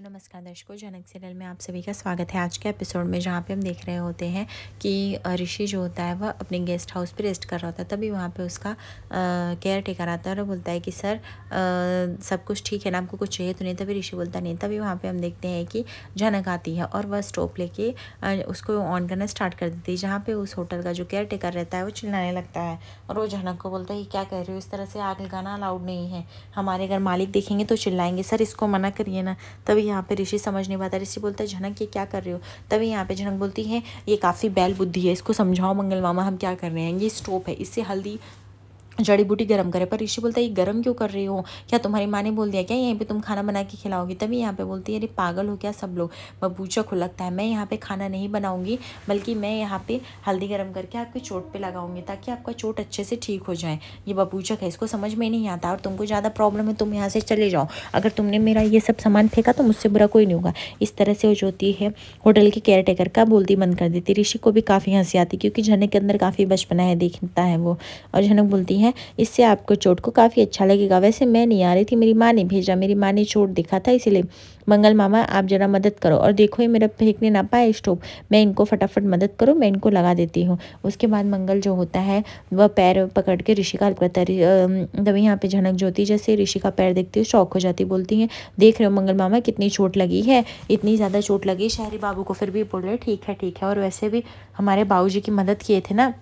नमस्कार दर्शकों, जनक सीरियल में आप सभी का स्वागत है। आज के एपिसोड में जहाँ पे हम देख रहे होते हैं कि ऋषि जो होता है वह अपने गेस्ट हाउस पे रेस्ट कर रहा होता है। तभी वहाँ पे उसका केयर टेकर आता है और बोलता है कि सर सब कुछ ठीक है ना, आपको कुछ चाहिए तो नहीं। तभी ऋषि बोलता नहीं। तभी वहाँ पे हम देखते हैं कि जनक आती है और वह स्टोव लेके उसको ऑन करना स्टार्ट कर देती है। जहाँ पे उस होटल का जो केयर टेकर रहता है वो चिल्लाने लगता है और वो जनक को बोलता है कि क्या कह रहे हो, इस तरह से आग लगाना अलाउड नहीं है, हमारे अगर मालिक देखेंगे तो चिल्लाएंगे, सर इसको मना करिए ना। तभी यहाँ पे ऋषि समझ नहीं पाता। ऋषि बोलता है जनक ये क्या कर रहे हो। तभी यहाँ पे जनक बोलती है ये काफ़ी बैल बुद्धि है, इसको समझाओ मंगल मामा हम क्या कर रहे हैं। ये स्टोव है, इससे हल्दी जड़ी बूटी गर्म करे। पर ऋषि बोलता है ये गर्म क्यों कर रही हो, क्या तुम्हारी माँ ने बोल दिया क्या यहीं पे तुम खाना बना के खिलाओगी। तभी यहाँ पे बोलती है अरे पागल हो क्या सब लोग, बबूचा को लगता है मैं यहाँ पे खाना नहीं बनाऊंगी, बल्कि मैं यहाँ पे हल्दी गर्म करके आपकी चोट पे लगाऊंगी ताकि आपका चोट अच्छे से ठीक हो जाए। ये बबूचक है, इसको समझ में नहीं आता और तुमको ज़्यादा प्रॉब्लम है तुम यहाँ से चले जाओ, अगर तुमने मेरा ये सब सामान फेंका तो मुझसे बुरा कोई नहीं होगा। इस तरह से वो जो होती है होटल के केयर टेकर का बोलती बंद कर देती। ऋषि को भी काफ़ी हंसी आती क्योंकि झनक के अंदर काफ़ी बचपना है, देखता है वो। और झनक बोलती है इससे आपको चोट को काफ़ी अच्छा लगेगा, वैसे मैं नहीं आ रही थी, मेरी माँ ने भेजा, मेरी माँ ने चोट दिखा था इसीलिए। मंगल मामा आप जरा मदद करो और देखो ये मेरा फेंकने ना पाए स्टोव, मैं इनको फटाफट मदद करो, मैं इनको लगा देती हूँ। उसके बाद मंगल जो होता है वह पैर पकड़ के ऋषि का हेल्प करता है। तभी यहाँ पे झनक ज्योति जैसे ऋषि का पैर देखती है शौक हो जाती, बोलती है देख रहे हो मंगल मामा कितनी चोट लगी है, इतनी ज़्यादा चोट लगी शहरी बाबू को, फिर भी बोल रहे ठीक है और वैसे भी हमारे बाबूजी की मदद किए थे ना,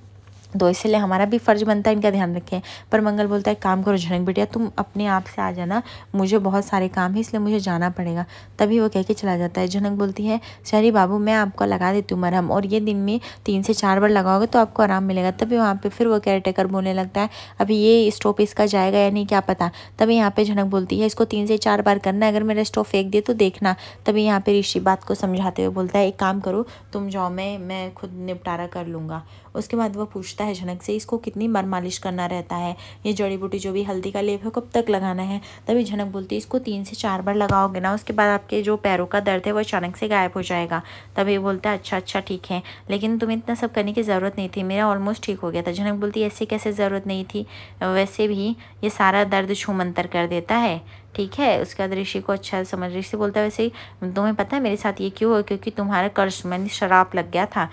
तो इसलिए हमारा भी फ़र्ज बनता है इनका ध्यान रखें। पर मंगल बोलता है काम करो झनक बिटिया, तुम अपने आप से आ जाना, मुझे बहुत सारे काम है इसलिए मुझे जाना पड़ेगा। तभी वो कह के चला जाता है। झनक बोलती है शहरी बाबू मैं आपको लगा देती हूँ मरहम, और ये दिन में 3 से 4 बार लगाओगे तो आपको आराम मिलेगा। तभी वहाँ पर फिर वो केयर टेकर बोलने लगता है अभी ये स्टोव इसका जाएगा या नहीं क्या पता। तभी यहाँ पर झनक बोलती है इसको 3 से 4 बार करना है, अगर मेरा स्टोव फेंक दिए तो देखना। तभी यहाँ पर ऋषि बात को समझाते हुए बोलता है एक काम करो तुम जाओ, मैं खुद निपटारा कर लूँगा। उसके बाद वो पूछता है झनक से इसको कितनी बार मालिश करना रहता है, ये जड़ी बूटी जो भी हल्दी का लेप है कब तक लगाना है। तभी झनक बोलती है इसको 3 से 4 बार लगाओगे ना, उसके बाद आपके जो पैरों का दर्द है वो अचानक से गायब हो जाएगा। तभी बोलता है अच्छा ठीक है, लेकिन तुम्हें इतना सब करने की ज़रूरत नहीं थी, मेरा ऑलमोस्ट ठीक हो गया था। झनक बोलती है ऐसे कैसे ज़रूरत नहीं थी, वैसे भी ये सारा दर्द छूमंतर कर देता है, ठीक है। उसके बाद ऋषि को अच्छा समझ, ऋषि बोलता है वैसे तुम्हें पता है मेरे साथ ये क्यों हो, क्योंकि तुम्हारा कर्ज मैंने शराब लग गया था,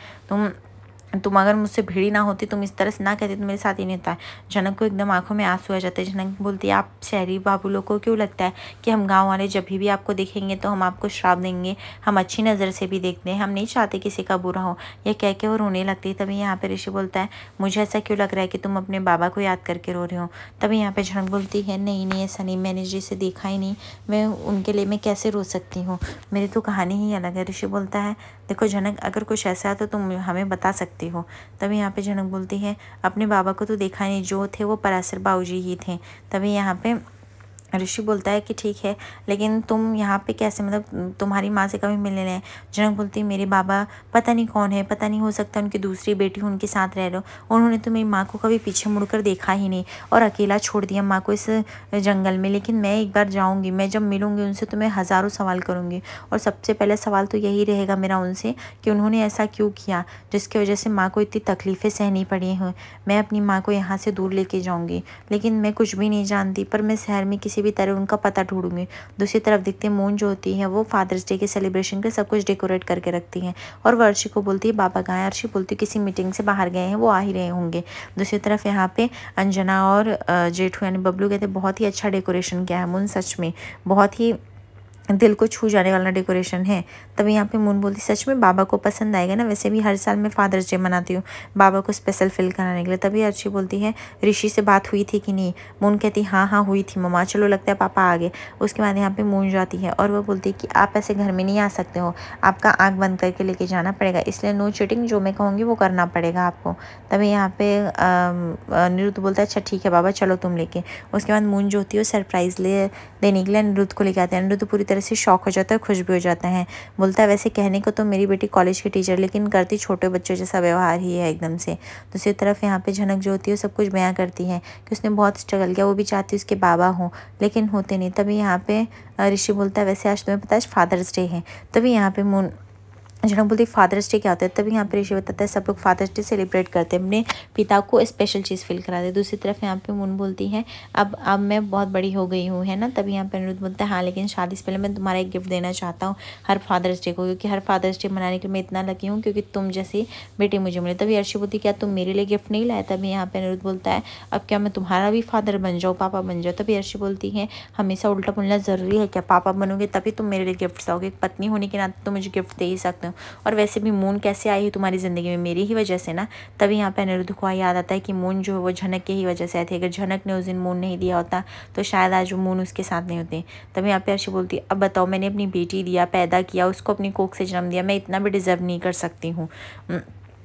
तुम अगर मुझसे भिड़ी ना होती, तुम इस तरह से ना कहती तो मेरे साथ ही नहीं होता है। जनक को एकदम आंखों में आंसू आ जाते हैं। जनक बोलती है आप शहरी बाबू लोग को क्यों लगता है कि हम गांव वाले जब भी आपको देखेंगे तो हम आपको श्राप देंगे, हम अच्छी नज़र से भी देखते हैं, हम नहीं चाहते किसी का बुरा हो। यह कह के वो रोने लगती है। तभी यहाँ पे ऋषि बोलता है मुझे ऐसा क्यों लग रहा है कि तुम अपने बाबा को याद करके रो रहे हो। तभी यहाँ पे जनक बोलती है नहीं ऐसा नहीं, मैंने जिसे देखा ही नहीं, मैं उनके लिए मैं कैसे रो सकती हूँ, मेरी तो कहानी ही अलग है। ऋषि बोलता है देखो जनक अगर कुछ ऐसा है तो तुम हमें बता सकती हो। तभी यहाँ पे जनक बोलती है अपने बाबा को तो देखा नहीं, जो थे वो पराशर बाबूजी ही थे। तभी यहाँ पे ऋषि बोलता है कि ठीक है, लेकिन तुम यहाँ पे कैसे, मतलब तुम्हारी माँ से कभी मिलने नहीं। जनक बोलती है मेरे बाबा पता नहीं कौन है, पता नहीं हो सकता उनकी दूसरी बेटी उनके साथ रह रहे हो, उन्होंने तो मेरी माँ को कभी पीछे मुड़कर देखा ही नहीं और अकेला छोड़ दिया माँ को इस जंगल में। लेकिन मैं एक बार जाऊँगी, मैं जब मिलूँगी उनसे तो मैं हज़ारों सवाल करूँगी और सबसे पहले सवाल तो यही रहेगा मेरा उनसे कि उन्होंने ऐसा क्यों किया जिसकी वजह से माँ को इतनी तकलीफ़ें सहनी पड़ी हैं। मैं अपनी माँ को यहाँ से दूर लेके जाऊँगी, लेकिन मैं कुछ भी नहीं जानती, पर मैं शहर में किसी भी तरह उनका पता ढूंढूंगी। दूसरी तरफ देखते हैं मून जो होती है वो फादर्स डे के सेलिब्रेशन के सब कुछ डेकोरेट करके रखती है और वो अर्शी को बोलती है बाबा कहाँ है। अर्शी बोलती है किसी मीटिंग से बाहर गए हैं, वो आ ही रहे होंगे। दूसरी तरफ यहाँ पे अंजना और जेठू यानी बबलू कहते बहुत ही अच्छा डेकोरेशन किया है मून, सच में बहुत ही दिल को छू जाने वाला डेकोरेशन है। तभी यहाँ पे मून बोलती सच में बाबा को पसंद आएगा ना, वैसे भी हर साल मैं फादर्स डे मनाती हूँ बाबा को स्पेशल फील कराने के लिए। तभी अर्शी बोलती है ऋषि से बात हुई थी कि नहीं। मून कहती हाँ हुई थी मम्मा, चलो लगता है पापा आ गए। उसके बाद यहाँ पे मून जाती है और वो बोलती है कि आप ऐसे घर में नहीं आ सकते हो, आपका आँख बंद करके लेके जाना पड़ेगा, इसलिए नो चीटिंग, जो मैं कहूँगी वो करना पड़ेगा आपको। तभी यहाँ पे निरुद्ध बोलता है अच्छा ठीक है बाबा चलो तुम लेके। उसके बाद मून जो होती है वो सरप्राइज़ देने के लिए निरुद्ध को लेके आते हैं। निरुद्ध पूरी से शौक हो जाता है, खुश भी हो जाता है। बोलता है वैसे कहने को तो मेरी बेटी कॉलेज की टीचर, लेकिन करती छोटे बच्चों जैसा व्यवहार ही है एकदम से। दूसरी तरफ यहाँ पे झनक जो होती है सब कुछ बयां करती है कि उसने बहुत स्ट्रगल किया, वो भी चाहती है उसके बाबा हों लेकिन होते नहीं। तभी यहाँ पे ऋषि बोलता है वैसे आज तुम्हें पता है फादर्स डे है। तभी यहाँ पे जनक बोलती फादर्स डे क्या होता है, तभी यहाँ पे ऋषि बताता है सब लोग फादर्स डे सेलिब्रेट करते हैं, अपने पिता को स्पेशल चीज़ फील कराते हैं। दूसरी तरफ यहाँ पे मुन बोलती है अब मैं बहुत बड़ी हो गई हूँ, है ना। तभी यहाँ पे अनिरुद्ध बोलता है हाँ, लेकिन शादी से पहले मैं तुम्हारा एक गिफ्ट देना चाहता हूँ हर फादर्स डे को, क्योंकि हर फादर्स डे मनाने के लिए मैं इतना लकी हूँ क्योंकि तुम जैसी बेटी मुझे मिले। तभी अर्शी बोलती क्या तुम मेरे लिए गिफ्ट नहीं लाए। तभी यहाँ पे अनिरुद्ध बोलता है अब क्या मैं तुम्हारा भी फादर बन जाऊँ, पापा बन जाओ। तभी अर्शी बोलती है हमेशा उल्टा बोलना ज़रूरी है क्या, पापा बनोगे तभी तुम मेरे लिए गिफ्ट लाओगे, एक पत्नी होने के नाते तो मुझे गिफ्ट दे ही सकते हो। और वैसे भी मून कैसे आई है तुम्हारी ज़िंदगी में, मेरी ही वजह से ना। तभी यहाँ पे अनिरुद्ध को याद आता है कि मून जो है वो झनक की ही वजह से आई थी, अगर झनक ने उस दिन मून नहीं दिया होता तो शायद आज वो मून उसके साथ नहीं होते। तभी यहाँ पे अर्शी बोलती अब बताओ मैंने अपनी बेटी दिया, पैदा किया, उसको अपनी कोख से जन्म दिया, मैं इतना भी डिज़र्व नहीं कर सकती हूँ।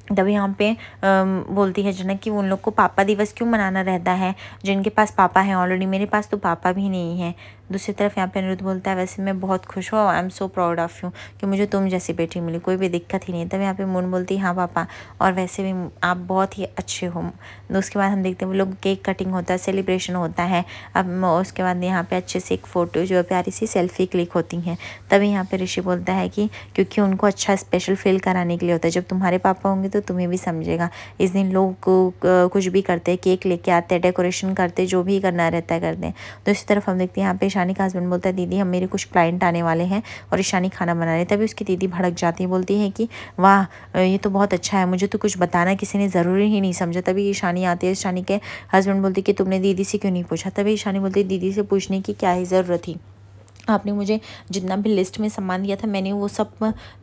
तभी यहाँ पे बोलती है जनक कि उन लोग को पापा दिवस क्यों मनाना रहता है, जिनके पास पापा है ऑलरेडी, मेरे पास तो पापा भी नहीं है। दूसरी तरफ यहाँ पे अनिरुद्ध बोलता है वैसे मैं बहुत खुश हूँ, I am so proud of you कि मुझे तुम जैसी बेटी मिली, कोई भी दिक्कत ही नहीं। तब यहाँ पे मून बोलती है हाँ पापा, और वैसे भी आप बहुत ही अच्छे हो। उसके बाद हम देखते हैं वो लोग केक कटिंग होता है, सेलिब्रेशन होता है। अब उसके बाद यहाँ पे अच्छे से एक फ़ोटो जो प्यारी सी सेल्फी क्लिक होती हैं। तभी यहाँ पे ऋषि बोलता है कि क्योंकि उनको अच्छा स्पेशल फील कराने के लिए होता है, जब तुम्हारे पापा होंगे तो तुम्हें भी समझेगा। इस दिन लोग कुछ भी करते हैं, केक लेके आते हैं, डेकोरेशन करते हैं, जो भी करना रहता है करते हैं। तो इसी तरफ हम देखते हैं यहाँ पे ईशानी का हस्बैंड बोलता है दीदी हम मेरे कुछ क्लाइंट आने वाले हैं और ईशानी खाना बना रही है। तभी उसकी दीदी भड़क जाती है, बोलती है कि वाह ये तो बहुत अच्छा है, मुझे तो कुछ बताना किसी ने ज़रूरी ही नहीं समझा। तभी ईशानी आती है, ईशानी के हस्बैंड बोलती कि तुमने दीदी से क्यों नहीं पूछा। तभी ईशानी बोलती दीदी से पूछने की क्या ही ज़रूरत थी, आपने मुझे जितना भी लिस्ट में सामान दिया था मैंने वो सब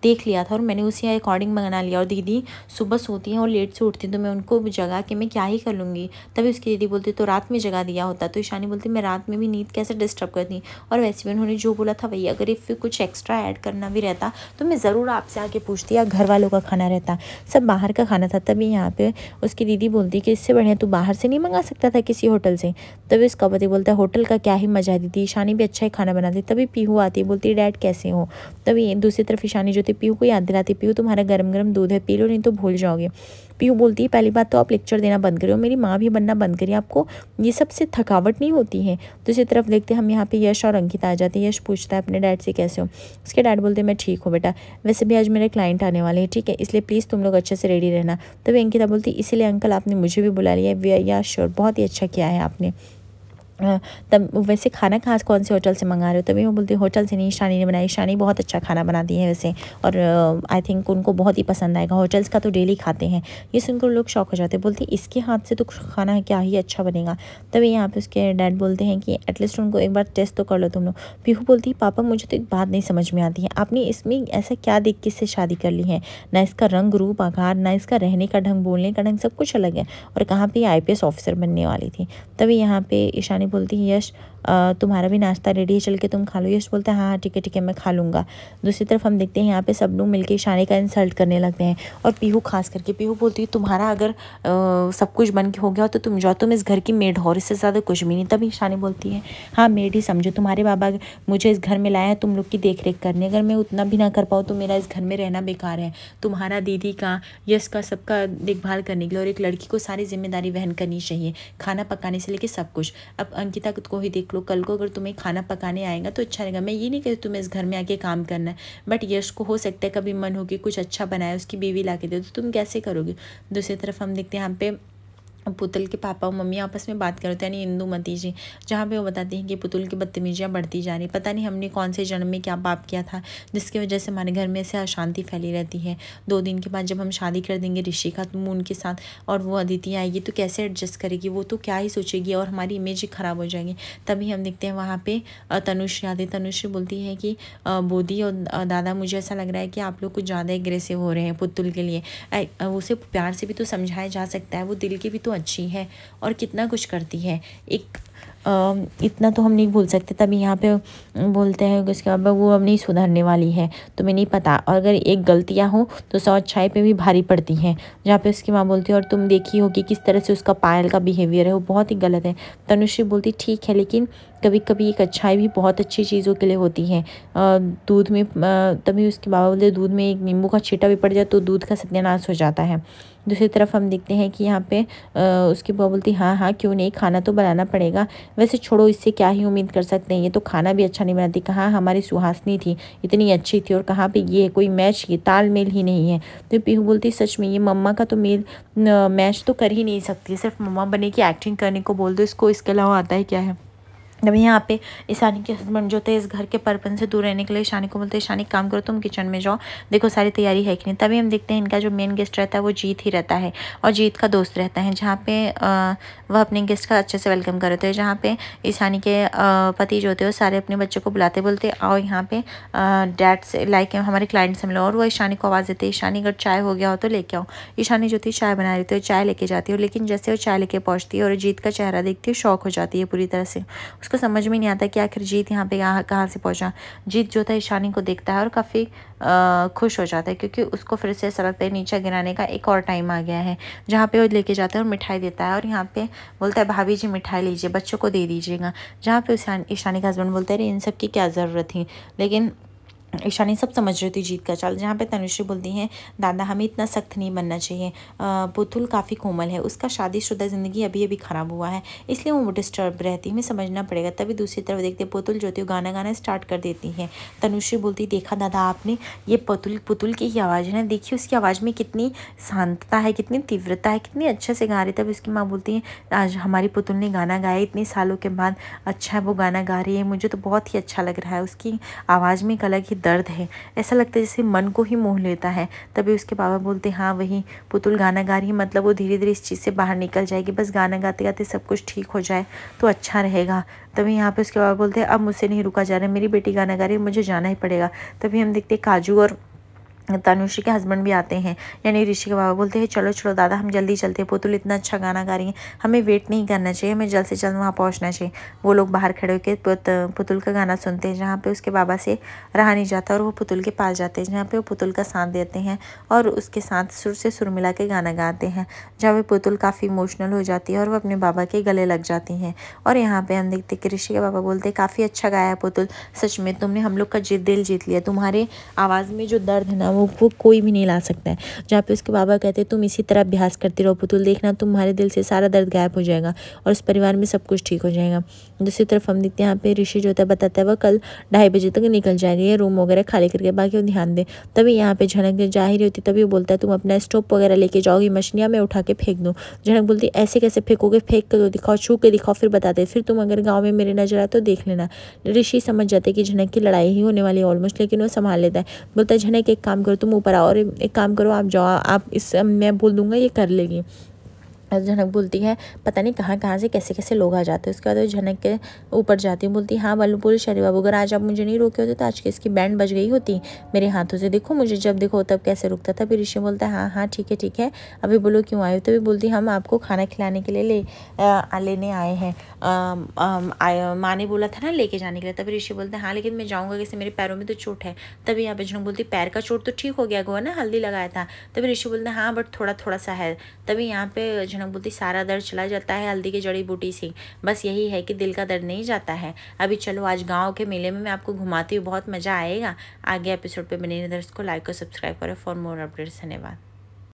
देख लिया था और मैंने उसी अकॉर्डिंग मंगना लिया। और दीदी सुबह सोती हैं और लेट से उठती हैं तो मैं उनको जगा के मैं क्या ही कर लूँगी। तभी उसकी दीदी बोलती तो रात में जगा दिया होता। तो ईशानी बोलती मैं रात में भी नींद कैसे डिस्टर्ब करती। और वैसे भी उन्होंने जो बोला था वही, अगर इफ़ कुछ एक्स्ट्रा ऐड करना भी रहता तो मैं ज़रूर आपसे आके पूछती या घर वालों का खाना रहता, सब बाहर का खाना था। तभी यहाँ पर उसकी दीदी बोलती कि इससे बढ़िया तू बाहर से नहीं मंगा सकता था किसी होटल से। तभी उसका पति बोलता है होटल का क्या ही मजा है दीदी, ईशानी भी अच्छा ही खाना बनाती। तभी पीहू आती है, बोलती डैड कैसे हो। तभी दूसरी तरफ ईशानी जो थी पीहू को याद दिलाती, पीहू तुम्हारा गरम गरम दूध है, पी लो नहीं तो भूल जाओगे। पीहू बोलती है पहली बात तो आप लेक्चर देना बंद करिए, मेरी माँ भी बनना बंद करिए, आपको ये सबसे थकावट नहीं होती है। दूसरी तरफ देखते हम यहाँ पे यश और अंकिता आ जाते हैं। यश पूछता है अपने डैड से कैसे हो। उसके डैड बोलते हैं मैं ठीक हूँ बेटा, वैसे भी आज मेरे क्लाइंट आने वाले हैं, ठीक है, इसलिए प्लीज़ तुम लोग अच्छे से रेडी रहना। तभी अंकिता बोलती इसीलिए अंकल आपने मुझे भी बुला लिया है। या श्योर, बहुत ही अच्छा किया है आपने। तब वैसे खाना कौन से होटल से मंगा रहे हो। तभी वो बोलती होटल से नहीं, ईशानी ने बनाई, ईशानी बहुत अच्छा खाना बनाती है वैसे, और आई थिंक उनको बहुत ही पसंद आएगा, होटल्स का तो डेली खाते हैं। ये सुनकर लोग शौक हो जाते हैं, बोलती इसके हाथ से तो खाना क्या ही अच्छा बनेगा। तभी यहाँ पे उसके डैड बोलते हैं कि एटलीस्ट उनको एक बार टेस्ट तो कर लो तुम लोग। पीहू बोलती पापा मुझे तो एक बात नहीं समझ में आती है, आपने इसमें ऐसा क्या देख के इससे शादी कर ली है, ना इसका रंग रूप आकार, ना इसका रहने का ढंग, बोलने का ढंग, सब कुछ अलग है, और कहाँ पे IPS ऑफिसर बनने वाली थी। तभी यहाँ पे ईशानी बोलती है यश तुम्हारा भी नाश्ता रेडी है, चल के तुम खा लो। यश बोलता है हाँ ठीक है मैं खा लूँगा। दूसरी तरफ हम देखते हैं यहाँ पे सब लोग मिलके ईशानी का इंसल्ट करने लगते हैं, और पीहू खास करके। पीहू बोलती है तुम्हारा अगर सब कुछ बन के हो गया तो तुम जाओ, तुम इस घर की मेड हो, इससे ज़्यादा कुछ भी नहीं। तभी ईशानी बोलती है हाँ मेड ही समझो, तुम्हारे बाबा मुझे इस घर में लाया है तुम लोग की देख रेख करने, अगर मैं उतना भी ना कर पाऊँ तो मेरा इस घर में रहना बेकार है। तुम्हारा दीदी का, यश का, सबका देखभाल करने के लिए, और एक लड़की को सारी जिम्मेदारी वहन करनी चाहिए, खाना पकाने से लेके सब कुछ। अब अंकिता को ही देख लो, कल को अगर तुम्हें खाना पकाने आएगा तो अच्छा रहेगा। मैं ये नहीं कहती तुम्हें इस घर में आके काम करना है, बट यश को हो सकता है कभी मन हो कि कुछ अच्छा बनाए, उसकी बीवी ला के दे, तो तुम कैसे करोगे। दूसरी तरफ हम देखते हैं यहाँ पे पुतुल के पापा और मम्मी आपस में बात करते हैं, यानी इंदुमती जी, जहाँ पे वो बताती हैं कि पुतुल की बदतमीजियाँ बढ़ती जा रही, पता नहीं हमने कौन से जन्म में क्या पाप किया था जिसकी वजह से हमारे घर में से अशांति फैली रहती है। 2 दिन के बाद जब हम शादी कर देंगे ऋषि का मून के साथ, और वो अदिति आएगी तो कैसे एडजस्ट करेगी, वो तो क्या ही सोचेगी, और हमारी इमेज ही ख़राब हो जाएगी। तभी हम देखते हैं वहाँ पर तनुश्री आती। तनुश्री बोलती है कि बोधी और दादा मुझे ऐसा लग रहा है कि आप लोग कुछ ज़्यादा एग्रेसिव हो रहे हैं पुतुल के लिए, उसे प्यार से भी तो समझाया जा सकता है, वो दिल के भी तो अच्छी है और कितना कुछ करती है, एक इतना तो हम नहीं भूल सकते। तभी यहाँ पे बोलते हैं उसके बाद वो अब नहीं सुधरने वाली है, तुम्हें नहीं पता, और अगर एक गलतियाँ हो तो 100 अच्छाई पे भी भारी पड़ती हैं। जहाँ पे उसकी माँ बोलती है और तुम देखी हो कि किस तरह से उसका पायल का बिहेवियर है, वो बहुत ही गलत है। तनुश्री बोलती ठीक है, लेकिन कभी कभी एक अच्छाई भी बहुत अच्छी चीज़ों के लिए होती है। दूध में तभी उसके बाबा बोलते दूध में एक नींबू का छींटा भी पड़ जाए तो दूध का सत्यानाश हो जाता है। दूसरी तरफ हम देखते हैं कि यहाँ पे उसकी बुआ बोलती हाँ क्यों नहीं, खाना तो बनाना पड़ेगा, वैसे छोड़ो, इससे क्या ही उम्मीद कर सकते हैं, ये तो खाना भी अच्छा नहीं बनाती। कहाँ हमारी सुहासनी थी, इतनी अच्छी थी, और कहाँ पे ये कोई मैच की तालमेल ही नहीं है। तो पीहू बोलती सच में ये मम्मा का तो मेल मैच तो कर ही नहीं सकती, सिर्फ मम्मा बने की एक्टिंग करने को बोल दो इसको, इसके अलावा आता है क्या है। अभी यहाँ पे ईशानी के हस्बैंड जो थे इस घर के परपन से दूर रहने के लिए ईशानी को बोलते हैं ईशानी काम करो, तुम किचन में जाओ, देखो सारी तैयारी है कि नहीं। तभी हम देखते हैं इनका जो मेन गेस्ट रहता है वो जीत ही रहता है, और जीत का दोस्त रहता है, जहाँ पे वह अपने गेस्ट का अच्छे से वेलकम कर रहे थे। जहाँ पे ईशानी के पति जो थे वो सारे अपने बच्चों को बुलाते, बोलते आओ यहाँ पे डैड से लाइक हमारे क्लाइंट से मिलो, और वो ईशानी को आवाज़ देते ईशानी अगर चाय हो गया हो तो लेके आओ। ईशानी जो थी चाय बना रही थी, चाय लेके जाती है, लेकिन जैसे वो चाय लेके पहुँचती है और जीत का चेहरा देखती है, शौक हो जाती है पूरी तरह से। उसको समझ में नहीं आता कि आखिर जीत यहाँ पे कहाँ से पहुँचा। जीत जो था ईशानी को देखता है और काफ़ी खुश हो जाता है, क्योंकि उसको फिर से सड़क पे नीचे गिराने का एक और टाइम आ गया है, जहाँ पे वो लेके जाता है और मिठाई देता है, और यहाँ पे बोलता है भाभी जी मिठाई लीजिए, बच्चों को दे दीजिएगा। जहाँ पे ईशानी का हस्बैंड बोलता है अरे इन सब की क्या ज़रूरत थी, लेकिन ईशानी सब समझ रही थी जीत का चाल। जहाँ पे तनुश्री बोलती हैं दादा हमें इतना सख्त नहीं बनना चाहिए, पुतुल काफ़ी कोमल है, उसका शादीशुदा ज़िंदगी अभी अभी ख़राब हुआ है, इसलिए वो डिस्टर्ब रहती है, हमें समझना पड़ेगा। तभी दूसरी तरफ देखते पुतुल जो थी गाना गाना स्टार्ट कर देती है। तनुश्री बोलती देखा दादा आपने, ये पुतुल की ही आवाज़ है ना, देखिए उसकी आवाज़ में कितनी शांतता है, कितनी तीव्रता है, कितनी अच्छे से गा रही। तब उसकी माँ बोलती है आज हमारी पुतुल ने गाना गाया इतने सालों के बाद, अच्छा है वो गाना गा रही है, मुझे तो बहुत ही अच्छा लग रहा है, उसकी आवाज़ में एक अलग ही दर्द है, ऐसा लगता है जैसे मन को ही मोह लेता है। तभी उसके बाबा बोलते हाँ वही पुतुल गाना गा रही है, मतलब वो धीरे धीरे इस चीज़ से बाहर निकल जाएगी, बस गाना गाते गाते सब कुछ ठीक हो जाए तो अच्छा रहेगा। तभी यहाँ पे उसके बाबा बोलते हैं अब मुझसे नहीं रुका जा रहा है, मेरी बेटी गाना गा रही है, मुझे जाना ही पड़ेगा। तभी हम देखते काजू और तनुश्री के हस्बैंड भी आते हैं, यानी ऋषि के बाबा बोलते हैं चलो चलो दादा हम जल्दी चलते हैं, पुतुल इतना अच्छा गाना गा रही है, हमें वेट नहीं करना चाहिए, हमें जल्द से जल्द वहाँ पहुँचना चाहिए। वो लोग बाहर खड़े होकर पुतुल का गाना सुनते हैं, जहाँ पे उसके बाबा से रहा नहीं जाता और वो पुतुल के पास जाते हैं, जहाँ पे वो पुतुल का साथ देते हैं और उसके साथ सुर से सुर मिला के गाना गाते हैं, जहाँ पे पुतुल काफ़ी इमोशनल हो जाती है और वो अपने बाबा के गले लग जाती हैं। और यहाँ पे हम देखते कि ऋषि के बाबा बोलते काफ़ी अच्छा गाया पुतुल, सच में तुमने हम लोग का दिल जीत लिया, तुम्हारे आवाज़ में जो दर्द है ना वो कोई भी नहीं ला सकता है। जहाँ पे उसके बाबा कहते हैं तुम इसी तरह अभ्यास करती रहो पुतुल, देखना तुम्हारे दिल से सारा दर्द गायब हो जाएगा और इस परिवार में सब कुछ ठीक हो जाएगा। दूसरी तरफ हम देखते हैं यहाँ पे ऋषि जो होता है बताता है वह कल 2:30 बजे तक निकल जाएगा, ये रूम वगैरह खाली करके, बाकी वो ध्यान दे। तभी यहाँ पे झनक जा ही रही होती, तभी वो बोलता है तुम अपना स्टोव वगैरह लेके जाओगी, मछलियाँ मैं उठा के फेंक दूँ। झनक बोलती ऐसे कैसे फेंकोगे, फेंक कर तो दिखाओ, छू के दिखाओ फिर बताते, फिर तुम अगर गाँव में मेरे नजर आए तो देख लेना। ऋषि समझ जाते कि झनक की लड़ाई ही होने वाली है ऑलमोस्ट, लेकिन वो संभाल लेता है। बोलता है झनक एक काम करो तुम ऊपर आओ, और एक काम करो आप जाओ, आप इस मैं बोल दूंगा ये कर लेगी। झनक बोलती है पता नहीं कहाँ कहाँ से कैसे कैसे लोग आ जाते हैं। उसके बाद वो झनक के ऊपर जाती है, बोलती हाँ बालू बोल शरी बाबू अगर आज आप मुझे नहीं रोके होते तो आज के इसकी बैंड बज गई होती मेरे हाथों से, देखो मुझे जब देखो तब कैसे रुकता था। फिर ऋषि बोलता है हाँ हाँ ठीक है अभी बोलो क्यों आए हो। तभी बोलती हम आपको खाना खिलाने के लिए लेने आए हैं, माँ ने बोला था ना लेके जाने के लिए। तभी ऋषि बोलते हैं हाँ लेकिन मैं जाऊँगा कैसे, मेरे पैरों में तो चोट है। तभी यहाँ पे झनक बोलती पैर का चोट तो ठीक हो गया गोवा ना, हल्दी लगाया था। तभी ऋषि बोलते हैं हाँ बट थोड़ा थोड़ा सा है। तभी यहाँ पे झनक बोलती सारा दर्द चला जाता है हल्दी की जड़ी बूटी से, बस यही है कि दिल का दर्द नहीं जाता है। अभी चलो आज गाँव के मेले में मैं आपको घुमाती हूँ, बहुत मज़ा आएगा। आगे एपिसोड पे बने रहिए, को लाइक और सब्सक्राइब करें फॉर मोर अपडेट्स। धन्यवाद।